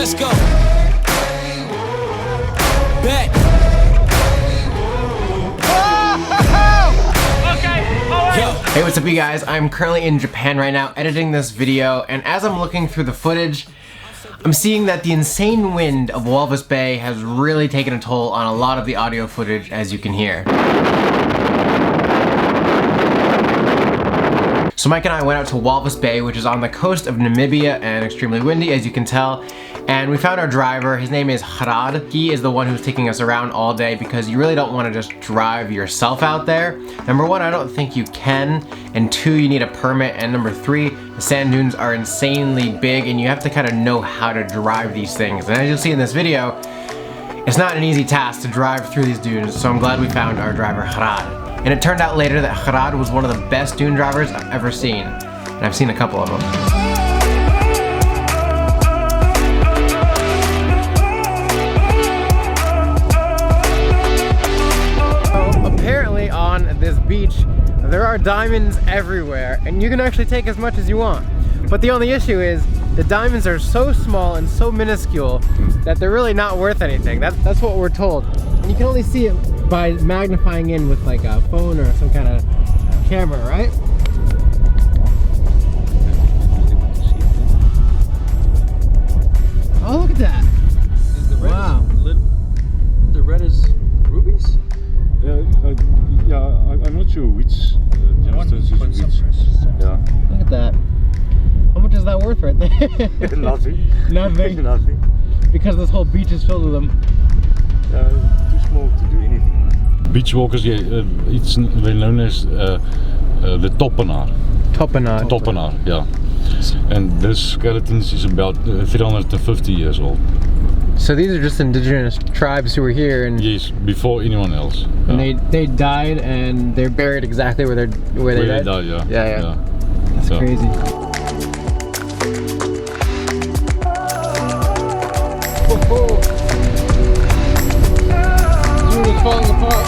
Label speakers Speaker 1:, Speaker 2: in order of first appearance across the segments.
Speaker 1: Let's go. Bet.
Speaker 2: Hey, what's up you guys? I'm currently in Japan right now editing this video, and as I'm looking through the footage, I'm seeing that the insane wind of Walvis Bay has really taken a toll on a lot of the audio footage, as you can hear. So Mike and I went out to Walvis Bay, which is on the coast of Namibia and extremely windy, as you can tell. And we found our driver. His name is Harad. He is the one who's taking us around all day because you really don't want to just drive yourself out there. Number one, I don't think you can. And two, you need a permit. And number three, the sand dunes are insanely big and you have to kind of know how to drive these things. And as you'll see in this video, it's not an easy task to drive through these dunes. So I'm glad we found our driver, Harad. And it turned out later that Harad was one of the best dune drivers I've ever seen. And I've seen a couple of them. Apparently on this beach, there are diamonds everywhere, and you can actually take as much as you want. But the only issue is, the diamonds are so small and so minuscule that they're really not worth anything. That's what we're told. And you can only see it by magnifying in with like a phone or some kind of camera, right? Oh, look at that. Wow.
Speaker 3: The red is rubies?
Speaker 4: Yeah, I'm not sure which gemstones is which. Yeah.
Speaker 2: Look at that. How much is that worth right there?
Speaker 4: Nothing.
Speaker 2: Nothing?
Speaker 4: Nothing.
Speaker 2: Because this whole beach is filled with them.
Speaker 4: Too small to do anything.
Speaker 5: Beach walkers, yeah, it's known as the toppenaar.
Speaker 2: Toppenaar.
Speaker 5: Toppenaar, yeah. And this skeleton is about 350 years old.
Speaker 2: So these are just indigenous tribes who were here, and
Speaker 5: yes, before anyone else.
Speaker 2: And they died, and they're buried exactly where they died.
Speaker 5: Yeah.
Speaker 2: Yeah. That's crazy. Whoa. This is falling apart.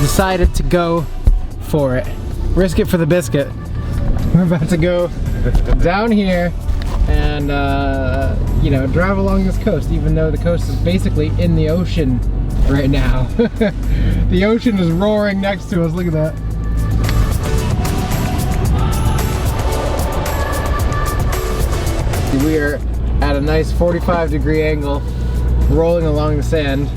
Speaker 2: Decided to go for it. Risk it for the biscuit. We're about to go down here and you know, drive along this coast, even though the coast is basically in the ocean right now. The ocean is roaring next to us. Look at that. We are at a nice 45-degree angle, rolling along the sand.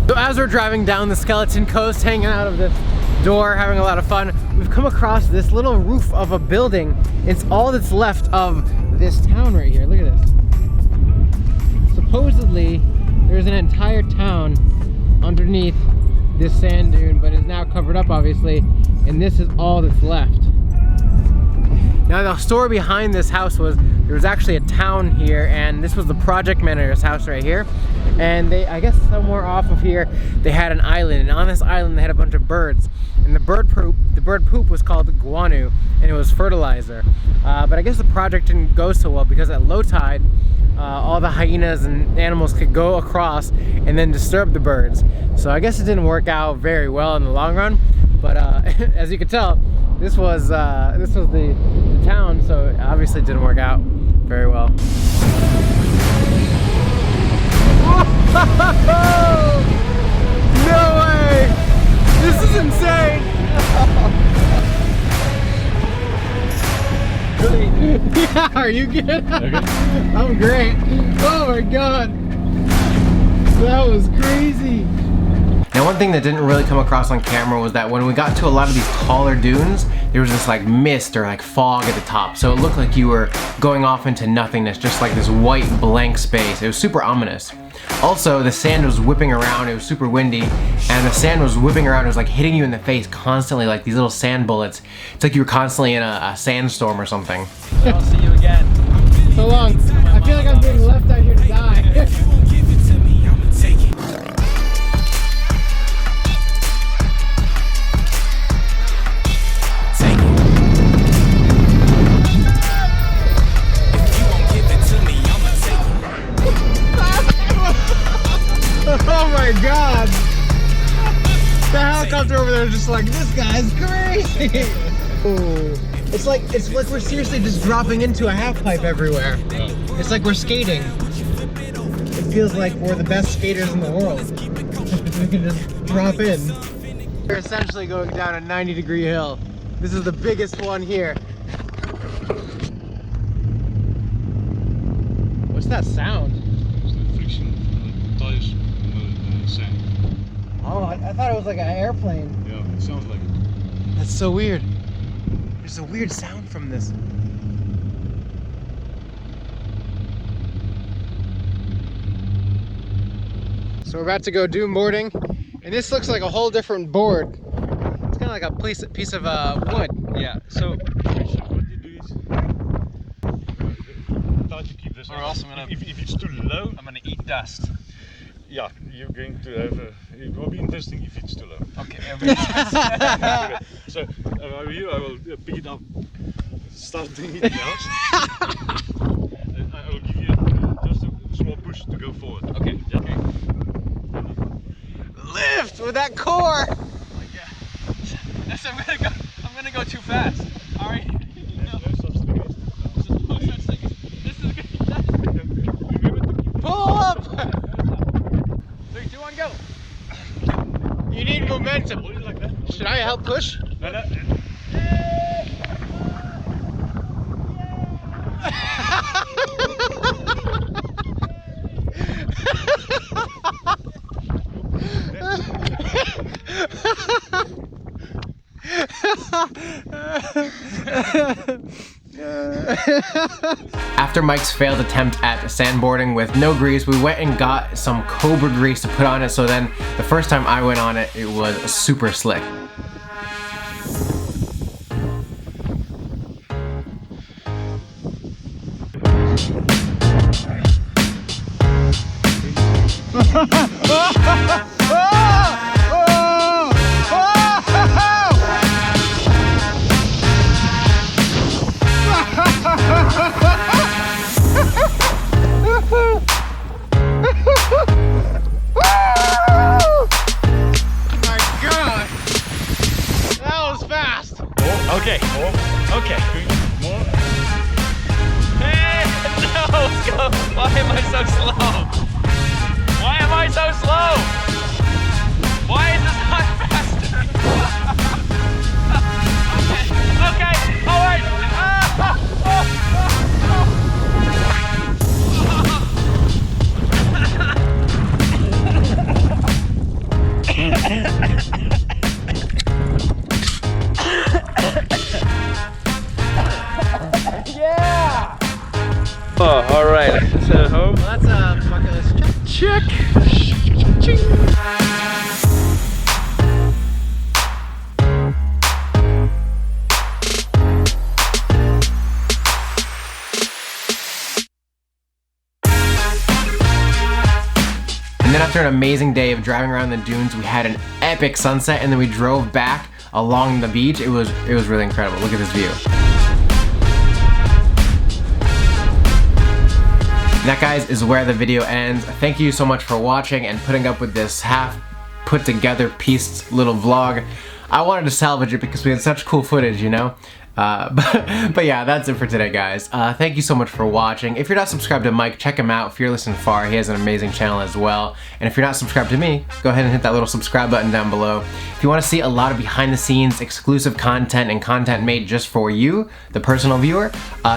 Speaker 2: So as we're driving down the skeleton coast, hanging out of this door, having a lot of fun, we've come across this little roof of a building. It's all that's left of this town right here. Look at this. Supposedly, there's an entire town underneath this sand dune, but it's now covered up, obviously, and this is all that's left. Now the story behind this house was there was actually a town here, and this was the project manager's house right here. And they, I guess somewhere off of here, they had an island, and on this island they had a bunch of birds. And the bird poop was called guano, and it was fertilizer. But I guess the project didn't go so well because at low tide, all the hyenas and animals could go across and then disturb the birds. So I guess it didn't work out very well in the long run. But as you can tell, this was the town, so it obviously didn't work out very well. No way! This is insane! Yeah, are you good? Okay. I'm great. Oh my god! That was crazy! Now one thing that didn't really come across on camera was that when we got to a lot of these taller dunes, there was this like mist or like fog at the top. So it looked like you were going off into nothingness, just like this white blank space. It was super ominous. Also, the sand was whipping around, it was super windy, and the sand was whipping around, it was like hitting you in the face constantly, like these little sand bullets. It's like you were constantly in a sandstorm or something.
Speaker 3: I'll see you again.
Speaker 2: So long. I feel like I'm being left out here to die. looks like this guy's crazy. Ooh. It's like we're seriously just dropping into a half pipe everywhere. It's like we're skating. It feels like we're the best skaters in the world. We can just drop in. We're essentially going down a 90-degree hill. This is the biggest one here. What's that sound?
Speaker 5: It's the friction from the tires on the sand.
Speaker 2: Oh, I thought it was like an airplane.
Speaker 5: Yeah, it sounds like it.
Speaker 2: That's so weird. There's a weird sound from this. So we're about to go dune boarding, and this looks like a whole different board. It's kind of like a piece of wood.
Speaker 3: Yeah, so
Speaker 4: What you do is try to keep this.
Speaker 3: or else I'm gonna
Speaker 4: If it's too low,
Speaker 3: I'm gonna eat dust.
Speaker 4: yeah, you're going to have a. It will be interesting if it's too low.
Speaker 3: Okay.
Speaker 4: So here I will pick it up, start doing it now. I will give you just a small push to go forward.
Speaker 3: Okay.
Speaker 4: Yeah.
Speaker 3: Okay.
Speaker 2: Lift with that core.
Speaker 3: Oh my god. Yes, I'm gonna go too fast. All right.
Speaker 4: No such thing as-
Speaker 3: This is good.
Speaker 4: Remember to keep
Speaker 2: Pull up.
Speaker 3: 3, 2, 1, go.
Speaker 2: You need momentum.
Speaker 4: it like that.
Speaker 2: Should I help push?
Speaker 4: No, no.
Speaker 2: After Mike's failed attempt at sandboarding with no grease, we went and got some Cobra grease to put on it, so then the first time I went on it, it was super slick.
Speaker 3: Okay. Okay.
Speaker 4: More.
Speaker 3: Hey, no, let's go. Why am I so slow? Why am I so slow? Why is this not faster? Okay, all right. Yeah! Oh, all right. Is that home?
Speaker 2: Well, that's a bucket list check. And then after an amazing day of driving around the dunes, we had an epic sunset, and then we drove back along the beach. It was really incredible. Look at this view. That, guys, is where the video ends. Thank you so much for watching and putting up with this half put together pieced little vlog. I wanted to salvage it because we had such cool footage, you know? But yeah, that's it for today, guys. Thank you so much for watching. If you're not subscribed to Mike, check him out, Fearless and Far. He has an amazing channel as well. And if you're not subscribed to me, go ahead and hit that little subscribe button down below. If you want to see a lot of behind the scenes, exclusive content, and content made just for you, the personal viewer,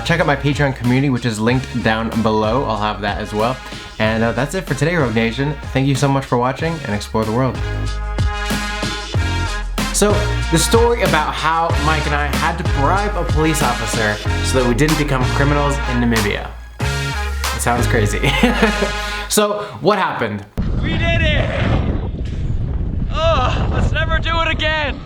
Speaker 2: check out my Patreon community, which is linked down below. I'll have that as well. And that's it for today, Rogue Nation. Thank you so much for watching, and explore the world. So, the story about how Mike and I had to bribe a police officer so that we didn't become criminals in Namibia. It sounds crazy. So, what happened?
Speaker 3: We did it! Oh, let's never do it again!